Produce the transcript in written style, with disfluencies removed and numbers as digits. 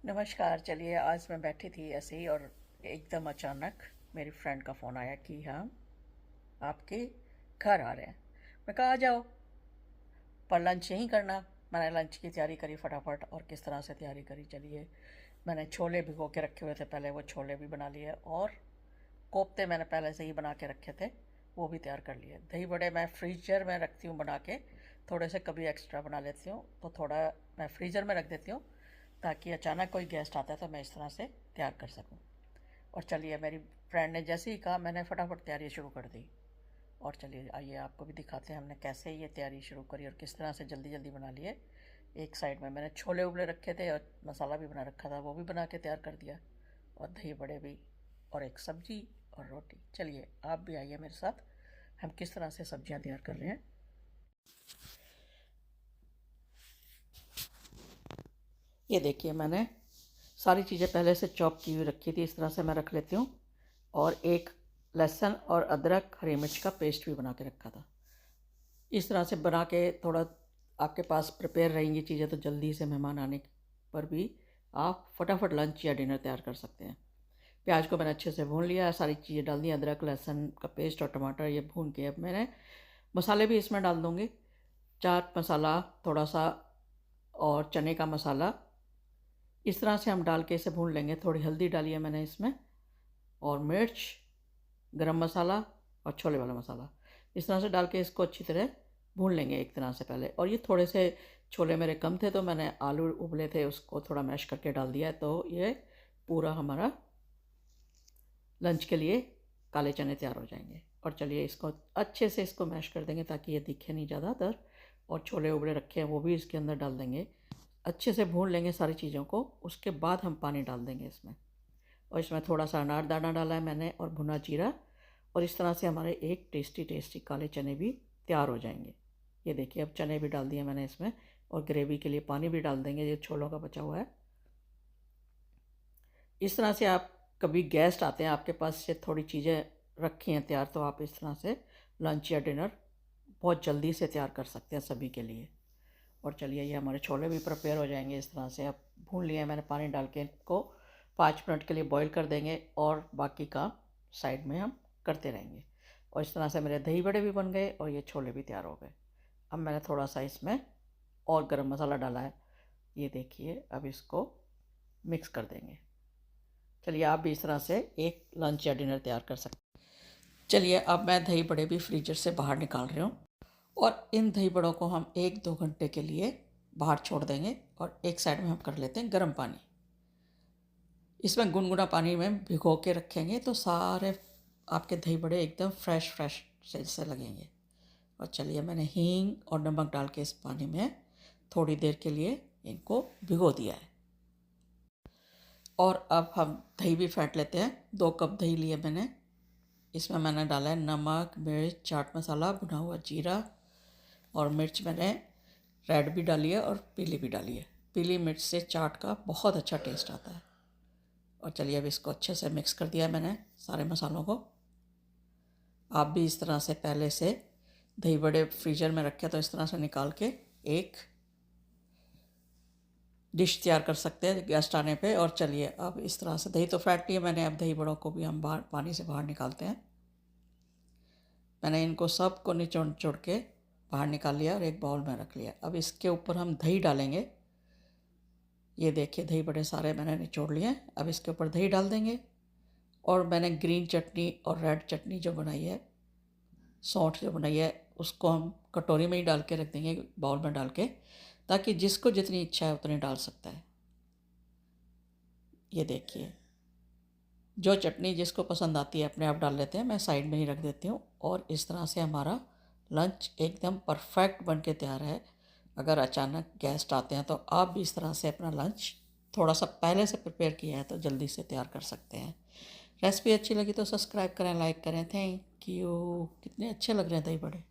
नमस्कार। चलिए, आज मैं बैठी थी ऐसे ही और एकदम अचानक मेरी फ्रेंड का फ़ोन आया कि हम आपके घर आ रहे हैं। मैं कहा आ जाओ, पर लंच यहीं करना। मैंने लंच की तैयारी करी फटाफट। और किस तरह से तैयारी करी, चलिए। मैंने छोले भिगो के रखे हुए थे पहले, वो छोले भी बना लिए। और कोफ्ते मैंने पहले से ही बना के रखे थे, वो भी तैयार कर लिए। दही बड़े मैं फ्रीजर में रखती हूँ बना के, थोड़े से कभी एक्स्ट्रा बना लेती हूँ तो थोड़ा मैं फ्रीज़र में रख देती हूँ, ताकि अचानक कोई गेस्ट आता है तो मैं इस तरह से तैयार कर सकूं। और चलिए, मेरी फ्रेंड ने जैसे ही कहा मैंने फटाफट तैयारी शुरू कर दी। और चलिए, आइए आपको भी दिखाते हैं हमने कैसे ये तैयारी शुरू करी और किस तरह से जल्दी जल्दी बना लिए। एक साइड में मैंने छोले उबले रखे थे और मसाला भी बना रखा था, वो भी बना के तैयार कर दिया। और दही बड़े भी, और एक सब्जी और रोटी। चलिए, आप भी आइए मेरे साथ, हम किस तरह से सब्जियां तैयार कर रहे हैं। ये देखिए, मैंने सारी चीज़ें पहले से चॉप की हुई रखी थी, इस तरह से मैं रख लेती हूँ। और एक लहसुन और अदरक हरी मिर्च का पेस्ट भी बना के रखा था। इस तरह से बना के थोड़ा आपके पास प्रिपेयर रहेंगी चीज़ें तो जल्दी से मेहमान आने पर भी आप फटाफट लंच या डिनर तैयार कर सकते हैं। प्याज को मैंने अच्छे से भून लिया, सारी चीज़ें डाल दी, अदरक लहसुन का पेस्ट और टमाटर ये भून के अब मैंने मसाले भी इसमें डाल दूँगी। चाट मसाला थोड़ा सा और चने का मसाला, इस तरह से हम डाल के इसे भून लेंगे। थोड़ी हल्दी डाली है मैंने इसमें, और मिर्च, गरम मसाला और छोले वाला मसाला। इस तरह से डाल के इसको अच्छी तरह भून लेंगे एक तरह से पहले। और ये थोड़े से छोले मेरे कम थे तो मैंने आलू उबले थे उसको थोड़ा मैश करके डाल दिया है, तो ये पूरा हमारा लंच के लिए काले चने तैयार हो जाएंगे। और चलिए, इसको अच्छे से इसको मैश कर देंगे ताकि ये दिखे नहीं ज़्यादातर। और छोले उबले रखे हैं वो भी इसके अंदर डाल देंगे। अच्छे से भून लेंगे सारी चीज़ों को, उसके बाद हम पानी डाल देंगे इसमें। और इसमें थोड़ा सा अनारदाना डाला है मैंने और भुना जीरा। और इस तरह से हमारे एक टेस्टी टेस्टी काले चने भी तैयार हो जाएंगे। ये देखिए, अब चने भी डाल दिए मैंने इसमें, और ग्रेवी के लिए पानी भी डाल देंगे, ये छोलों का बचा हुआ है। इस तरह से आप कभी गेस्ट आते हैं, आपके पास से थोड़ी चीज़ें रखी हैं तैयार, तो आप इस तरह से लंच या डिनर बहुत जल्दी से तैयार कर सकते हैं सभी के लिए। और चलिए, ये हमारे छोले भी प्रिपेयर हो जाएंगे इस तरह से। अब भून लिए मैंने पानी डाल के, इनको 5 मिनट के लिए बॉईल कर देंगे और बाकी काम साइड में हम करते रहेंगे। और इस तरह से मेरे दही बड़े भी बन गए और ये छोले भी तैयार हो गए। अब मैंने थोड़ा सा इसमें और गरम मसाला डाला है, ये देखिए। अब इसको मिक्स कर देंगे। चलिए, आप भी इस तरह से एक लंच या डिनर तैयार कर सकते हैं। चलिए, अब मैं दही बड़े भी फ्रीजर से बाहर निकाल रही हूँ। और इन दही बड़ों को हम 1-2 घंटे के लिए बाहर छोड़ देंगे। और एक साइड में हम कर लेते हैं गर्म पानी। इसमें गुनगुना पानी में भिगो के रखेंगे तो सारे आपके दही बड़े एकदम फ्रेश फ्रेश से लगेंगे। और चलिए, मैंने हींग और नमक डाल के इस पानी में थोड़ी देर के लिए इनको भिगो दिया है। और अब हम दही भी फेंट लेते हैं। 2 कप दही लिए मैंने, इसमें मैंने डाला है नमक, मिर्च, चाट मसाला, भुना हुआ जीरा। और मिर्च मैंने रेड भी डाली है और पीली भी डाली है। पीली मिर्च से चाट का बहुत अच्छा टेस्ट आता है। और चलिए, अब इसको अच्छे से मिक्स कर दिया मैंने सारे मसालों को। आप भी इस तरह से पहले से दही बड़े फ्रीजर में रखे तो इस तरह से निकाल के एक डिश तैयार कर सकते हैं गेस्ट आने पे। और चलिए, अब इस तरह से दही तो फेंट लिया मैंने, अब दही बड़ों को भी हम बाहर पानी से बाहर निकालते हैं। मैंने इनको सब को निचोड़ निचोड़ के बाहर निकाल लिया और एक बाउल में रख लिया। अब इसके ऊपर हम दही डालेंगे। ये देखिए, दही बड़े सारे मैंने निचोड़ लिए। अब इसके ऊपर दही डाल देंगे। और मैंने ग्रीन चटनी और रेड चटनी जो बनाई है, सौंठ जो बनाई है, उसको हम कटोरी में ही डाल के रख देंगे, बाउल में डाल के, ताकि जिसको जितनी इच्छा है उतनी डाल सकता है। ये देखिए, जो चटनी जिसको पसंद आती है अपने आप डाल लेते हैं, मैं साइड में ही रख देती हूँ। और इस तरह से हमारा लंच एकदम परफेक्ट बन के तैयार है। अगर अचानक गेस्ट आते हैं तो आप भी इस तरह से अपना लंच थोड़ा सा पहले से प्रिपेयर किया है तो जल्दी से तैयार कर सकते हैं। रेसिपी अच्छी लगी तो सब्सक्राइब करें, लाइक करें। Thank you. कितने अच्छे लग रहे हैं दही बड़े।